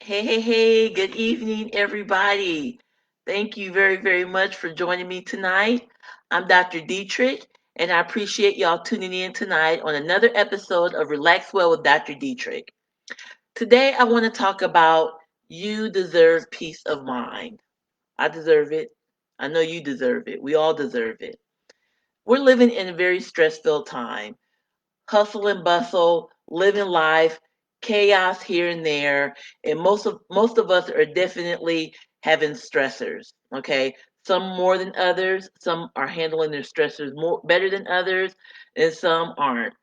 Hey, good evening, everybody. Thank you very, very much for joining me tonight. I'm Dr. Dietrich, and I appreciate y'all tuning in tonight on another episode of Relax Well with Dr. Dietrich. Today, I want to talk about you deserve peace of mind. I deserve it. I know you deserve it. We all deserve it. We're living in a very stress filled time, hustle and bustle, living life, chaos here and there, and most of us are definitely having stressors. Okay, some more than others. Some are handling their stressors more better than others, and some aren't.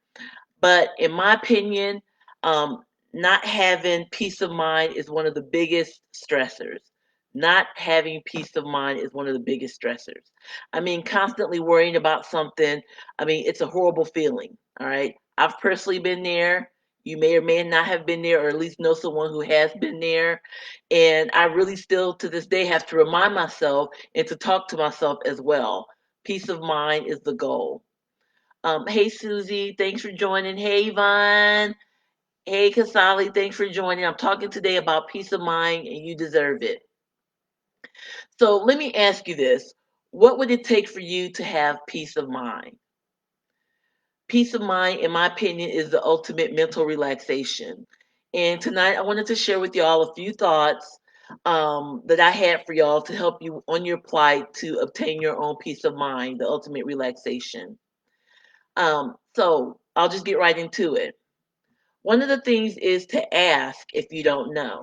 But in my opinion, um, not having peace of mind is one of the biggest stressors. Not having peace of mind is one of the biggest stressors. I mean, constantly worrying about something, I mean, it's a horrible feeling. All right. I've personally been there. You may or may not have been there, or at least know someone who has been there. And I really still to this day have to remind myself and to talk to myself as well. Peace of mind is the goal. Hey Susie, thanks for joining. Hey Yvonne. Hey Kasali, thanks for joining. I'm talking today about peace of mind and you deserve it. So let me ask you this. What would it take for you to have peace of mind? Peace of mind, in my opinion, is the ultimate mental relaxation. And tonight I wanted to share with y'all a few thoughts that I had for y'all to help you on your plight to obtain your own peace of mind, the ultimate relaxation. So I'll just get right into it. One of the things is to ask if you don't know.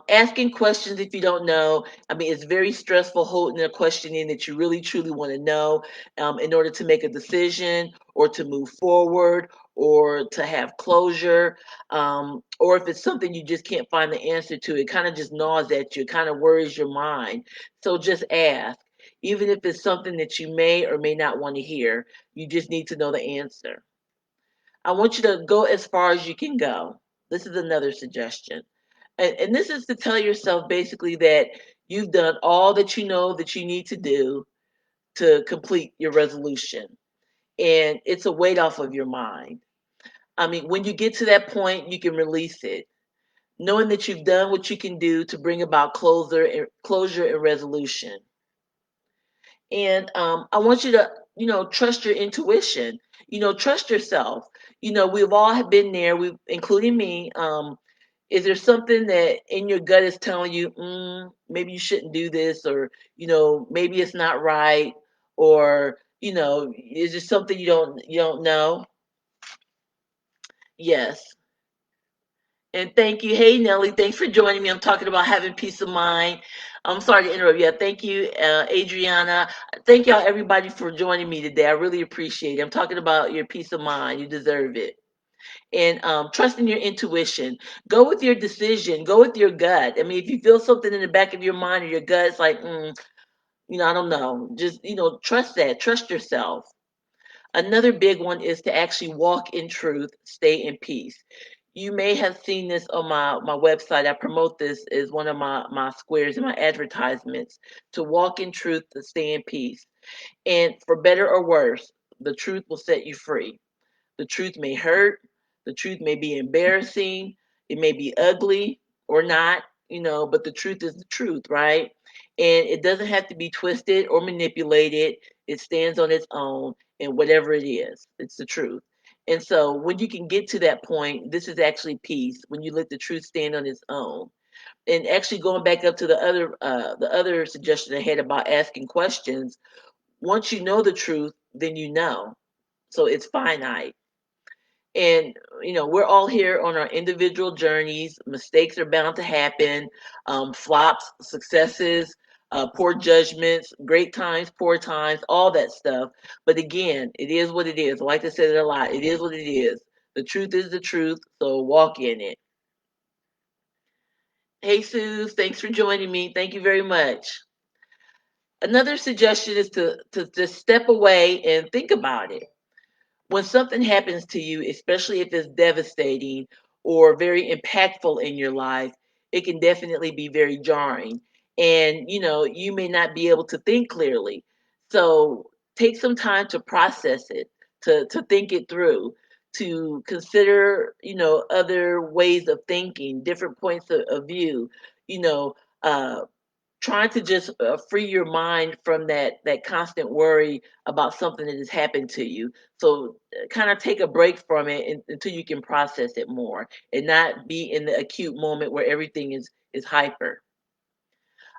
Asking questions if you don't know. I mean, it's very stressful holding a question in that you really truly want to know in order to make a decision or to move forward or to have closure. Or if it's something you just can't find the answer to, it kind of just gnaws at you, it kind of worries your mind. So just ask. Even if it's something that you may or may not want to hear, you just need to know the answer. I want you to go as far as you can go. This is another suggestion. And this is to tell yourself basically that you've done all that you know that you need to do to complete your resolution. And it's a weight off of your mind. I mean, when you get to that point, you can release it, knowing that you've done what you can do to bring about closure and resolution. And I want you to, trust your intuition. Trust yourself. We've all have been there. Including me. Is there something that in your gut is telling you, maybe you shouldn't do this, or maybe it's not right, or is there something you don't know? Yes. And thank you. Hey, Nelly, thanks for joining me. I'm talking about having peace of mind. I'm sorry to interrupt. Yeah, thank you, Adriana. Thank y'all, everybody, for joining me today. I really appreciate it. I'm talking about your peace of mind. You deserve it. And trusting your intuition. Go with your decision. Go with your gut. I mean, if you feel something in the back of your mind or your gut, it's like, I don't know. Just, trust that. Trust yourself. Another big one is to actually walk in truth, stay in peace. You may have seen this on my website. I promote this as one of my squares and my advertisements, to walk in truth, to stay in peace. And for better or worse, the truth will set you free. The truth may hurt, the truth may be embarrassing, it may be ugly or not, but the truth is the truth, right? And it doesn't have to be twisted or manipulated. It stands on its own, and whatever it is, it's the truth. And so when you can get to that point, this is actually peace, when you let the truth stand on its own. And actually going back up to the other suggestion I had about asking questions, once you know the truth, then you know. So it's finite. And we're all here on our individual journeys. Mistakes are bound to happen. Flops, successes, poor judgments, great times, poor times, all that stuff. But again, it is what it is. I like to say it a lot. It is what it is. The truth is the truth, so walk in it. Hey Sue, thanks for joining me. Thank you very much. Another suggestion is to just step away and think about it. When something happens to you, especially if it's devastating or very impactful in your life, it can definitely be very jarring. And, you may not be able to think clearly. So take some time to process it, to think it through, to consider, other ways of thinking, different points of view, you know, uh, trying to just free your mind from that constant worry about something that has happened to you. So kind of take a break from it until you can process it more and not be in the acute moment where everything is hyper.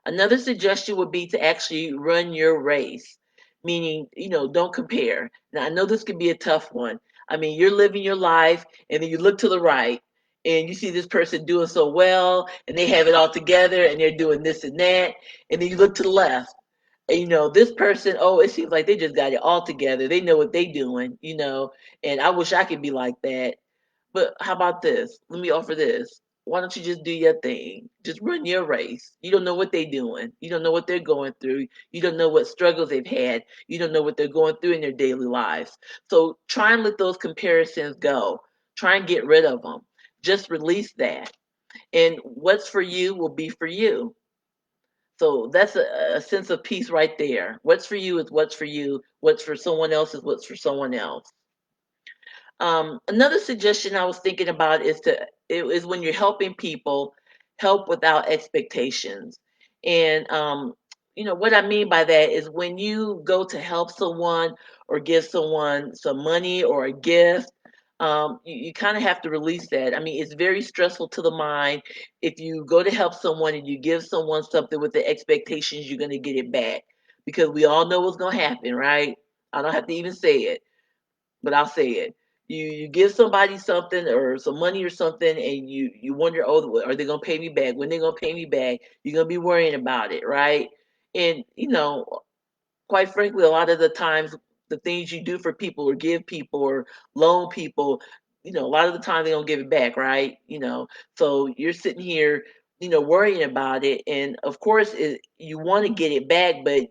Another suggestion would be to actually run your race, meaning, don't compare. Now, I know this could be a tough one. I mean, you're living your life, and then you look to the right, and you see this person doing so well, and they have it all together, and they're doing this and that. And then you look to the left, and this person, oh, it seems like they just got it all together. They know what they're doing, and I wish I could be like that. But how about this? Let me offer this. Why don't you just do your thing? Just run your race. You don't know what they're doing. You don't know what they're going through. You don't know what struggles they've had. You don't know what they're going through in their daily lives. So try and let those comparisons go. Try and get rid of them. Just release that. And what's for you will be for you. So that's a sense of peace right there. What's for you is what's for you. What's for someone else is what's for someone else. Another suggestion I was thinking about is when you're helping people, help without expectations. And what I mean by that is when you go to help someone or give someone some money or a gift, you kind of have to release that. I mean, it's very stressful to the mind if you go to help someone and you give someone something with the expectations you're going to get it back, because we all know what's going to happen, right? I don't have to even say it, but I'll say it. You give somebody something or some money or something, and you wonder, oh, are they gonna pay me back? When they gonna pay me back? You're gonna be worrying about it, right? And quite frankly, a lot of the times, the things you do for people or give people or loan people, a lot of the time they don't give it back, right? So you're sitting here, worrying about it, and of course, you want to get it back, but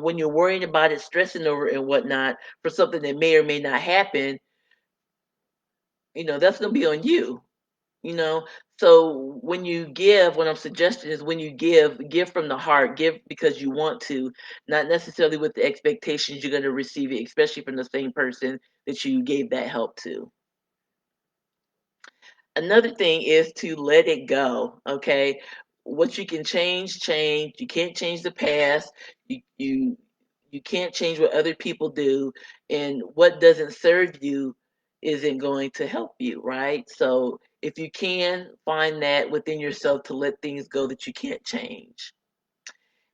when you're worrying about it, stressing over it and whatnot for something that may or may not happen, that's gonna be on you. you know so when you give, what I'm suggesting is when you give from the heart, give because you want to, not necessarily with the expectations you're going to receive it, especially from the same person that you gave that help to. Another thing is to let it go. Okay, what you can change. You can't change the past. You can't change what other people do, and what doesn't serve you isn't going to help you, right? So if you can find that within yourself to let things go that you can't change.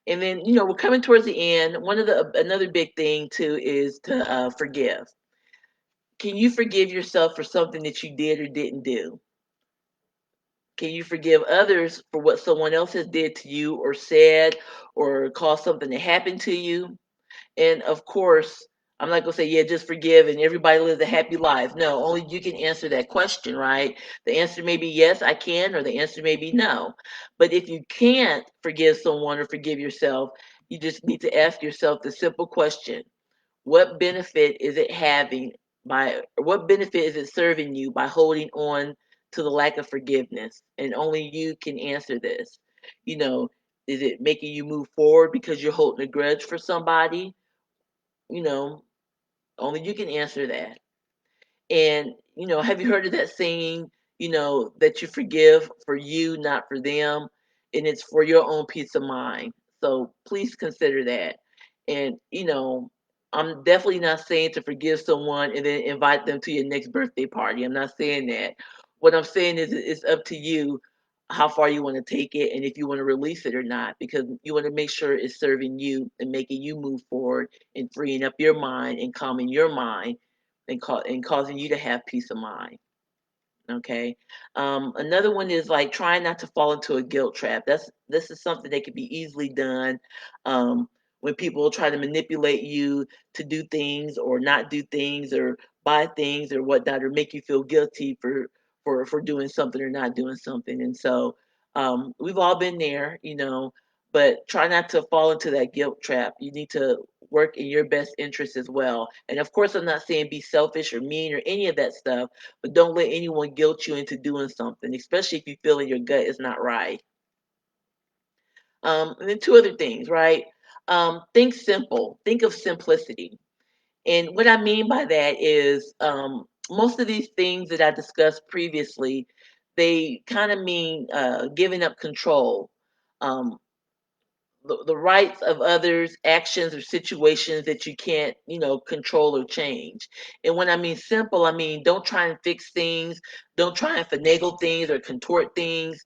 And then, we're coming towards the end. One of the Another big thing too is to forgive. Can you forgive yourself for something that you did or didn't do? Can you forgive others for what someone else has did to you or said or caused something to happen to you? And of course, I'm not gonna say, yeah, just forgive and everybody lives a happy life. No, only you can answer that question, right? The answer may be yes, I can, or the answer may be no. But if you can't forgive someone or forgive yourself, you just need to ask yourself the simple question: what benefit is it having what benefit is it serving you by holding on to the lack of forgiveness? And only you can answer this. You know, is it making you move forward because you're holding a grudge for somebody? You know, Only you can answer that. And, have you heard of that saying, that you forgive for you, not for them, and it's for your own peace of mind. So please consider that. And, I'm definitely not saying to forgive someone and then invite them to your next birthday party. I'm not saying that. What I'm saying is it's up to you how far you want to take it and if you want to release it or not, because you want to make sure it's serving you and making you move forward and freeing up your mind and calming your mind and causing you to have peace of mind. Okay. Another one is like trying not to fall into a guilt trap. This is something that can be easily done when people try to manipulate you to do things or not do things or buy things or whatnot, or make you feel guilty for doing something or not doing something. And so we've all been there, but try not to fall into that guilt trap. You need to work in your best interest as well. And of course, I'm not saying be selfish or mean or any of that stuff, but don't let anyone guilt you into doing something, especially if you feel in your gut is not right. And then two other things, right? Think simple. Think of simplicity. And what I mean by that is most of these things that I discussed previously, they kind of mean giving up control. Um, the rights of others, actions or situations that you can't, control or change. And when I mean simple, I mean don't try and fix things, don't try and finagle things or contort things.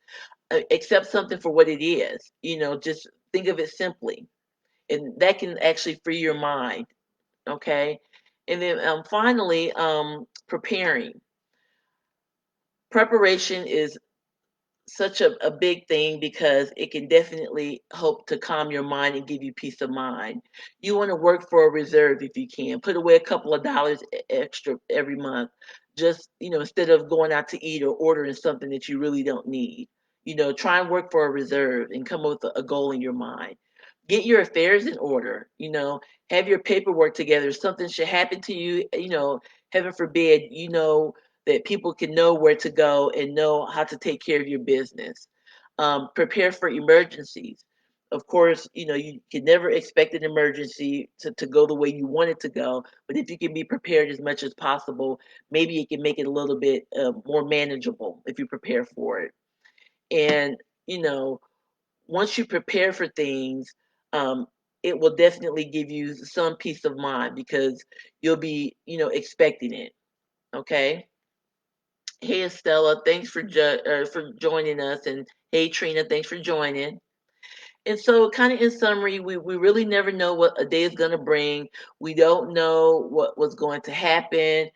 Accept something for what it is. Just think of it simply, and that can actually free your mind. Okay, and then finally, preparing. Preparation is such a big thing because it can definitely help to calm your mind and give you peace of mind. You want to work for a reserve if you can. Put away a couple of dollars extra every month. Just, instead of going out to eat or ordering something that you really don't need. Try and work for a reserve and come up with a goal in your mind. Get your affairs in order. Have your paperwork together. If something should happen to you, heaven forbid, that people can know where to go and know how to take care of your business. Prepare for emergencies. Of course, you can never expect an emergency to go the way you want it to go, but if you can be prepared as much as possible, maybe it can make it a little bit more manageable if you prepare for it. And, you know, once you prepare for things, um, it will definitely give you some peace of mind because you'll be, expecting it. Okay. Hey Estella, thanks for joining us, and hey Trina, thanks for joining. And so, kind of in summary, we really never know what a day is going to bring. We don't know what was going to happen.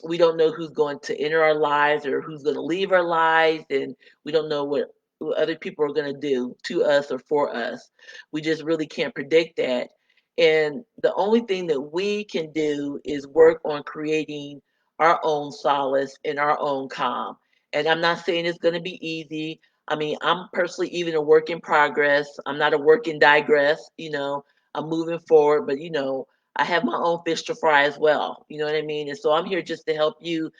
We don't know who's going to enter our lives or who's going to leave our lives, and we don't know what other people are going to do to us or for us. We just really can't predict that. And the only thing that we can do is work on creating our own solace and our own calm. And I'm not saying it's going to be easy. I mean, I'm personally even a work in progress. I'm not a work in digress. I'm moving forward, but I have my own fish to fry as well. You know what I mean? And so I'm here just to help you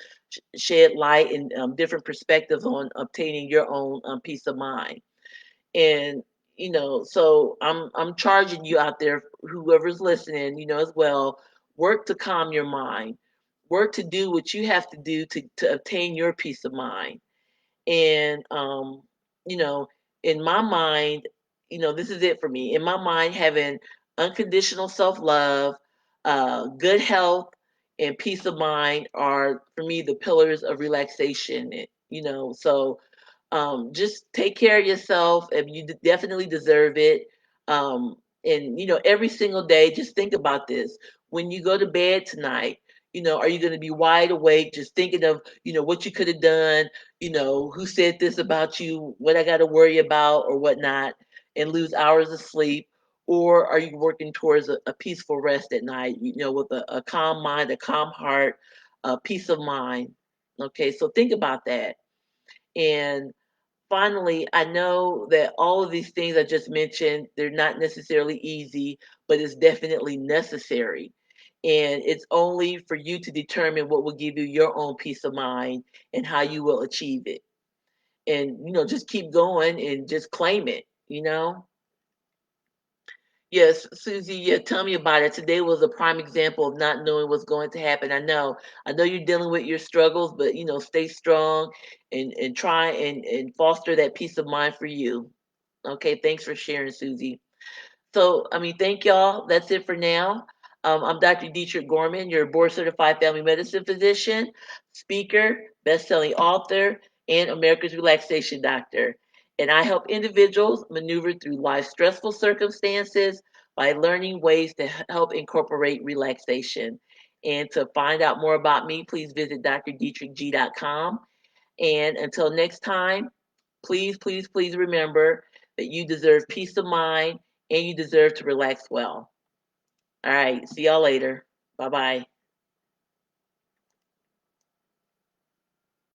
shed light and different perspectives on obtaining your own peace of mind. And so I'm charging you out there, whoever's listening, as well. Work to calm your mind. Work to do what you have to do to obtain your peace of mind. And you know in my mind, this is it for me. In my mind, having unconditional self-love, good health, and peace of mind are for me the pillars of relaxation. So just take care of yourself, and you definitely deserve it. Um, and every single day, just think about this. When you go to bed tonight, are you going to be wide awake, just thinking of what you could have done, who said this about you, what I got to worry about or whatnot, and lose hours of sleep? Or are you working towards a peaceful rest at night, with a calm mind, a calm heart, a peace of mind? Okay, so think about that. And finally, I know that all of these things I just mentioned, they're not necessarily easy, but it's definitely necessary. And it's only for you to determine what will give you your own peace of mind and how you will achieve it. And, just keep going and just claim it. Yes, Susie, yeah, tell me about it. Today was a prime example of not knowing what's going to happen. I know you're dealing with your struggles, but stay strong and try and foster that peace of mind for you. Okay, thanks for sharing, Susie. So, I mean, thank y'all. That's it for now. I'm Dr. Dietrich Gorman, your board certified family medicine physician, speaker, best-selling author, and America's relaxation doctor. And I help individuals maneuver through life's stressful circumstances by learning ways to help incorporate relaxation. And to find out more about me, please visit drdietrichg.com. And until next time, please, please, please remember that you deserve peace of mind and you deserve to relax well. All right. See y'all later. Bye bye.